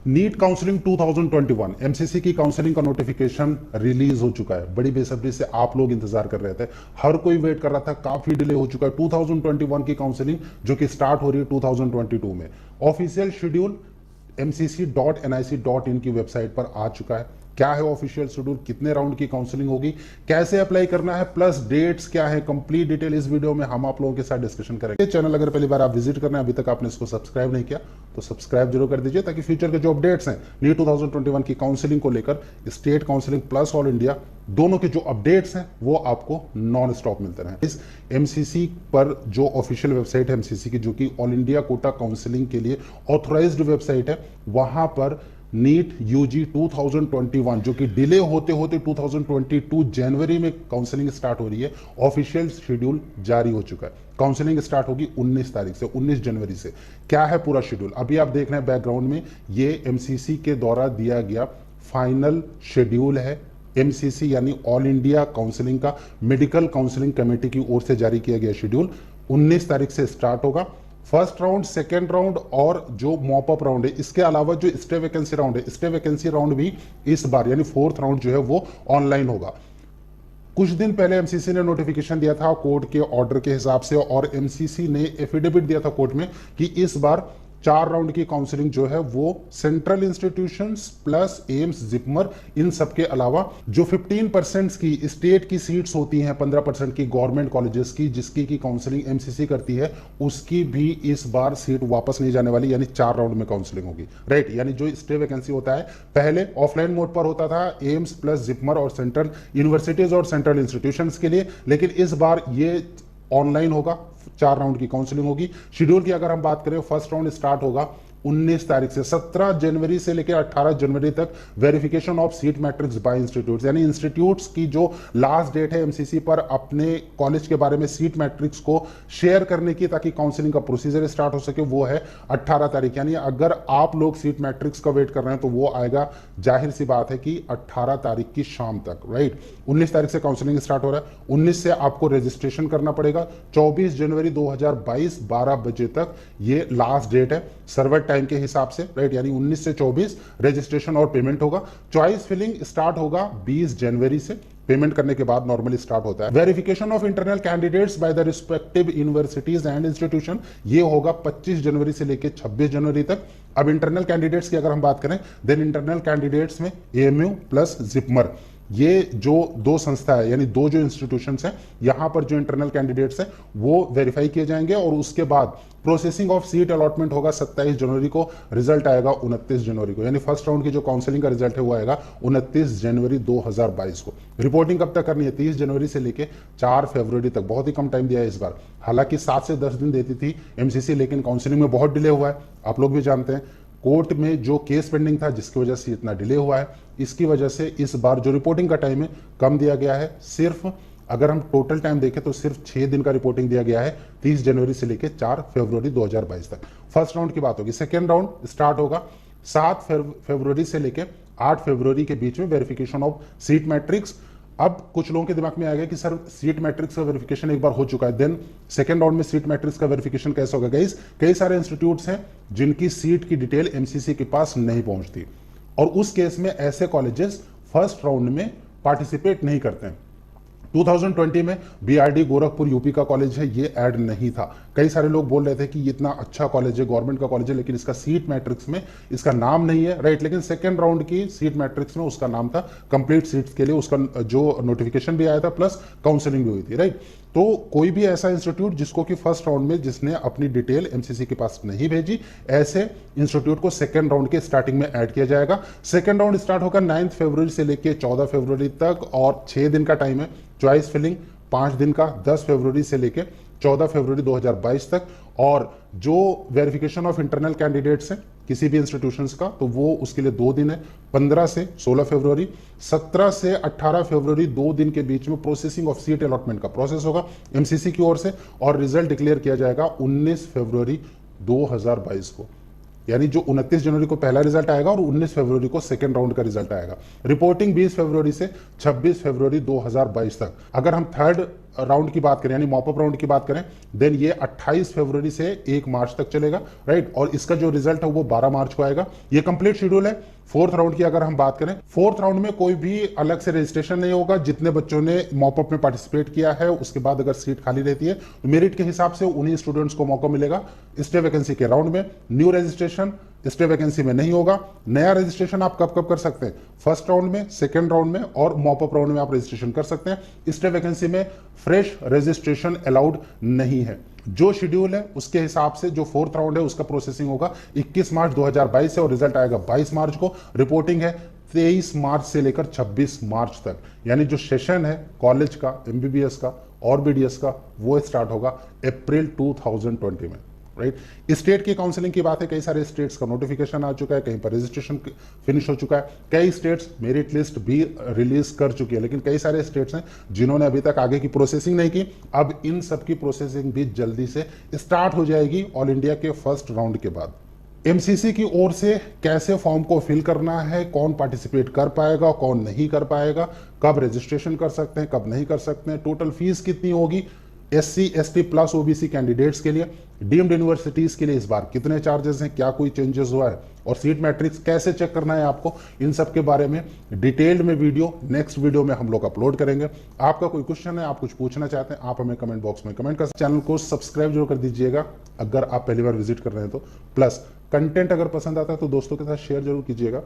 NEET counselling 2021 MCC की counselling का notification release हो चुका है। बड़ी बेसब्री से आप लोग इंतजार कर रहे थे, हर कोई वेट कर रहा था, काफी डिले हो चुका है। 2021 की काउंसलिंग जो कि स्टार्ट हो रही है 2022 में। ऑफिशियल शेड्यूल mcc.nic.in की वेबसाइट पर आ चुका है। क्या है ऑफिशियल शेड्यूल, कितने राउंड की काउंसलिंग होगी, कैसे अप्लाई करना है, प्लस डेट्स क्या है, कंप्लीट डिटेल इस वीडियो में हम आप लोगों के साथ डिस्कशन करेंगे। चैनल अगर पहली बार आप विजिट करना है, अभी तक आपने इसको सब्सक्राइब नहीं किया तो सब्सक्राइब जरूर कर दीजिए, ताकि फ्यूचर के जो अपडेट्स हैं नीट 2021 की काउंसलिंग को लेकर, state counselling plus all India दोनों के जो अपडेट्स हैं वो आपको नॉन स्टॉप मिलते रहें। इस एमसीसी पर जो ऑफिशियल वेबसाइट है एमसीसी की, जो कि ऑल इंडिया कोटा काउंसलिंग के लिए ऑथोराइज्ड वेबसाइट है, वहां पर नीट यूजी 2021 जो कि डिले होते होते 2022 जनवरी में काउंसलिंग स्टार्ट हो रही है, ऑफिशियल शेड्यूल जारी हो चुका है। काउंसलिंग स्टार्ट होगी 19 तारीख से, 19 जनवरी से। क्या है पूरा शेड्यूल, अभी आप देख रहे हैं बैकग्राउंड में, ये एमसीसी के द्वारा दिया गया फाइनल शेड्यूल है। एमसीसी यानी ऑल इंडिया काउंसलिंग का मेडिकल काउंसलिंग कमेटी की ओर से जारी किया गया शेड्यूल 19 तारीख से स्टार्ट होगा। फर्स्ट राउंड, सेकेंड राउंड और जो मॉप अप राउंड है, इसके अलावा जो स्टे वैकेंसी राउंड है, स्टे वैकेंसी राउंड भी इस बार यानी फोर्थ राउंड जो है वो ऑनलाइन होगा। कुछ दिन पहले एमसीसी ने नोटिफिकेशन दिया था कोर्ट के ऑर्डर के हिसाब से, और एमसीसी ने एफिडेविट दिया था कोर्ट में कि इस बार 4 राउंड की काउंसलिंग जो है वो central institutions plus AIIMS, JIPMER, इन सब के अलावा जो 15% की स्टेट की सीट्स होती हैं, 15% की गवर्नमेंट कॉलेजेस की जिसकी की काउंसलिंग एमसीसी करती है, उसकी भी इस बार सीट वापस नहीं जाने वाली, यानी 4 राउंड में काउंसलिंग होगी। राइट, यानी जो स्टे वैकेंसी होता है पहले ऑफलाइन मोड पर होता था एम्स प्लस जिपमर और सेंट्रल यूनिवर्सिटीज और सेंट्रल इंस्टीट्यूशंस के लिए, लेकिन इस बार ये ऑनलाइन होगा, 4 राउंड की काउंसलिंग होगी। शेड्यूल की अगर हम बात करें, फर्स्ट राउंड स्टार्ट होगा 19 तारीख से, 17 जनवरी से लेकर 18 जनवरी तक verification of seat matrix bye institutes, यानी इंस्टीट्यूट्स की जो लास्ट डेट है एमसीसी पर अपने कॉलेज के बारे में सीट मैट्रिक्स को शेयर करने की, ताकि काउंसलिंग का प्रोसीजर स्टार्ट हो सके, वो है 18 तारीख। यानी अगर आप लोग सीट मैट्रिक्स का वेट कर रहे हैं तो वो आएगा, जाहिर सी बात है कि 18 तारीख की शाम तक। राइट, 19 तारीख से काउंसलिंग स्टार्ट हो रहा है, 19 से आपको रजिस्ट्रेशन करना पड़ेगा। 24 जनवरी 2022 12 बजे तक ये लास्ट डेट है सर्वर टाइम के हिसाब से। राइट, यानी 19 से 24 रजिस्ट्रेशन और पेमेंट होगा। चॉइस फिलिंग स्टार्ट होगा 20 जनवरी से, पेमेंट करने के बाद नॉर्मली स्टार्ट होता है। Verification of internal candidates by the respective universities and institution, ये होगा 25 जनवरी से लेकर 26 जनवरी तक। अब इंटरनल कैंडिडेट्स की अगर हम बात करें, देन इंटरनल कैंडिडेट्स में एएमयू प्लस जिपमर, ये जो 2 संस्था है, यानी 2 जो इंस्टीट्यूशंस हैं, यहां पर जो इंटरनल कैंडिडेट्स हैं वो वेरीफाई किए जाएंगे, और उसके बाद प्रोसेसिंग ऑफ सीट अलॉटमेंट होगा 27 जनवरी को, रिजल्ट आएगा 29 जनवरी को, यानी फर्स्ट राउंड की जो काउंसलिंग का रिजल्ट है वो आएगा 29 जनवरी 2022 को। रिपोर्टिंग कब तक करनी है, 30 जनवरी से लेकर 4 फरवरी तक, बहुत ही कम टाइम दिया है इस बार। हालांकि 7 से 10 दिन देती थी एमसीसी, लेकिन काउंसलिंग में बहुत डिले हुआ है, आप लोग भी जानते हैं। कोर्ट में जो केस पेंडिंग था जिसकी वजह से इतना डिले हुआ है, इसकी वजह से इस बार जो रिपोर्टिंग का टाइम है कम दिया गया है। सिर्फ अगर हम टोटल टाइम देखें तो सिर्फ 6 दिन का रिपोर्टिंग दिया गया है, 30 जनवरी से लेकर 4 फरवरी 2022 तक। फर्स्ट राउंड की बात होगी। सेकेंड राउंड स्टार्ट होगा 7 फरवरी से लेकर 8 फरवरी के बीच में, वेरिफिकेशन ऑफ सीट मैट्रिक्स। अब कुछ लोगों के दिमाग में आ गया कि सर सीट मैट्रिक्स का वेरिफिकेशन एक बार हो चुका है, देन सेकंड राउंड में सीट मैट्रिक्स का वेरिफिकेशन कैसे होगा। गाइस, कई सारे इंस्टीट्यूट्स हैं जिनकी सीट की डिटेल एमसीसी के पास नहीं पहुंचती, और उस केस में ऐसे कॉलेजेस फर्स्ट राउंड में पार्टिसिपेट नहीं करते हैं। 2020 में बीआरडी गोरखपुर यूपी का कॉलेज है, ये ऐड नहीं था। कई सारे लोग बोल रहे थे कि ये इतना अच्छा कॉलेज है, गवर्नमेंट का कॉलेज है, लेकिन इसका सीट मैट्रिक्स में इसका नाम नहीं है। राइट, लेकिन सेकंड राउंड की सीट मैट्रिक्स में उसका नाम था, कंप्लीट सीट्स के लिए उसका जो नोटिफिकेशन भी आया था, प्लस काउंसलिंग भी हुई थी। राइट, तो कोई भी ऐसा इंस्टीट्यूट जिसको कि फर्स्ट राउंड में जिसने अपनी डिटेल एमसीसी के पास नहीं भेजी, ऐसे इंस्टीट्यूट को सेकंड राउंड के स्टार्टिंग में ऐड किया जाएगा। सेकंड राउंड स्टार्ट होगा 9 फरवरी से लेकर 14 फरवरी तक, और 6 दिन का टाइम है। चॉइस फिलिंग 5 दिन का, 10 फरवरी से लेकर 14 फरवरी 2022 तक। और जो वेरिफिकेशन ऑफ इंटरनल कैंडिडेट्स हैं किसी भी इंस्टीट्यूशंस का, तो वो उसके लिए 2 दिन है, 15 से 16 फरवरी। 17 से 18 फरवरी 2 दिन के बीच में प्रोसेसिंग ऑफ सीट अलॉटमेंट का प्रोसेस होगा एमसीसी की ओर से, और रिजल्ट डिक्लेयर किया जाएगा 19 फरवरी 2022 को। यानी जो 29 जनवरी को पहला रिजल्ट आएगा और 19 फरवरी को सेकेंड राउंड का रिजल्ट आएगा। रिपोर्टिंग 20 फरवरी से 26 फरवरी 2022 तक। अगर हम थर्ड राउंड की बात करें यानी मॉपअप राउंड की बात करें, देन ये 28 फरवरी से 1 मार्च तक चलेगा, राइट। और इसका जो रिजल्ट है वो 12 मार्च को आएगा। ये कंप्लीट शेड्यूल है। फोर्थ राउंड की अगर हम बात करें, फोर्थ राउंड में कोई भी अलग से रजिस्ट्रेशन नहीं होगा। जितने बच्चों ने मॉपअप में पार्टिसिपेट किया है उसके बाद अगर सीट खाली रहती है तो मेरिट के हिसाब से उन्हीं स्टूडेंट्स को मौका मिलेगा स्टे वैकेंसी के राउंड में। न्यू रजिस्ट्रेशन स्टे वैकेंसी में नहीं होगा। नया रजिस्ट्रेशन आप कब कब कर सकते हैं? फर्स्ट राउंड में, सेकंड राउंड में और मॉपअप राउंड में आप रजिस्ट्रेशन कर सकते हैं। स्टे वैकेंसी में फ्रेश रजिस्ट्रेशन अलाउड नहीं है। जो शेड्यूल है उसके हिसाब से जो फोर्थ राउंड है उसका प्रोसेसिंग होगा 21 मार्च 2022 से और रिजल्ट आएगा 22 मार्च को। रिपोर्टिंग है 23 मार्च से लेकर 26 मार्च तक, यानी जो सेशन है कॉलेज का, एमबीबीएस का और बीडीएस का वो स्टार्ट होगा अप्रैल 2020 में, राइट। स्टेट की काउंसलिंग की बात है, कई सारे स्टेट्स का नोटिफिकेशन आ चुका है, कहीं पर रजिस्ट्रेशन फिनिश हो चुका है, कई स्टेट्स मेरिट लिस्ट भी रिलीज कर चुकी है, लेकिन कई सारे स्टेट्स हैं जिन्होंने अभी तक आगे की प्रोसेसिंग नहीं की। अब इन सब की प्रोसेसिंग भी जल्दी से स्टार्ट हो जाएगी ऑल इंडिया के फर्स्ट राउंड के बाद। एमसीसी की ओर से कैसे फॉर्म को फिल करना है, कौन पार्टिसिपेट कर पाएगा, कौन नहीं कर पाएगा, कब रजिस्ट्रेशन कर सकते हैं, कब नहीं कर सकते हैं, टोटल फीस कितनी होगी, SC ST plus OBC candidates के लिए, डीम्ड यूनिवर्सिटीज के लिए इस बार कितने चार्जेस हैं, क्या कोई चेंजेस हुआ है और सीट मैट्रिक्स कैसे चेक करना है आपको, इन सब के बारे में डिटेल्ड में वीडियो नेक्स्ट वीडियो में हम लोग अपलोड करेंगे। आपका कोई क्वेश्चन है, आप कुछ पूछना चाहते हैं, आप हमें कमेंट बॉक्स में कमेंट कर सकते हैं। चैनल को सब्सक्राइब जरूर कर दीजिएगा अगर आप पहली बार विजिट कर रहे हैं तो। प्लस कंटेंट अगर पसंद आता है तो दोस्तों के साथ शेयर जरूर कीजिएगा।